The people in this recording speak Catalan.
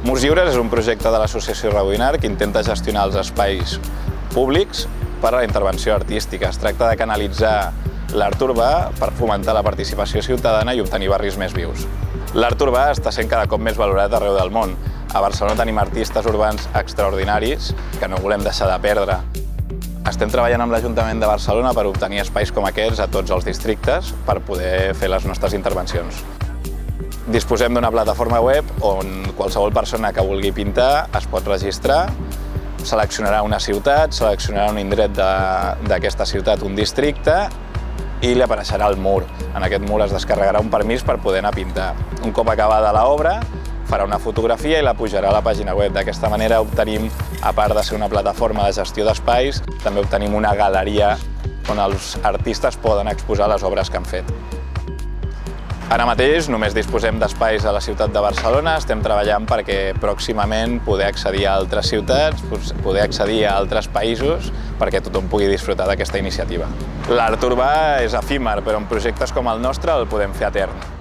Murs Lliures és un projecte de l'associació Rabuinar que intenta gestionar els espais públics per a la intervenció artística. Es tracta de canalitzar l'art urbà per fomentar la participació ciutadana i obtenir barris més vius. L'art urbà està sent cada cop més valorat arreu del món. A Barcelona tenim artistes urbans extraordinaris que no volem deixar de perdre. Estem treballant amb l'Ajuntament de Barcelona per obtenir espais com aquests a tots els districtes per poder fer les nostres intervencions. Disposem d'una plataforma web on qualsevol persona que vulgui pintar es pot registrar, seleccionarà una ciutat, seleccionarà un indret d'aquesta ciutat, un districte, i li apareixerà el mur. En aquest mur es descarregarà un permís per poder anar a pintar. Un cop acabada l'obra, farà una fotografia i la pujarà a la pàgina web. D'aquesta manera obtenim, a part de ser una plataforma de gestió d'espais, també obtenim una galeria on els artistes poden exposar les obres que han fet. Ara mateix només disposem d'espais a la ciutat de Barcelona, estem treballant perquè pròximament poder accedir a altres ciutats, poder accedir a altres països perquè tothom pugui disfrutar d'aquesta iniciativa. L'art urbà és efímer, però en projectes com el nostre el podem fer etern.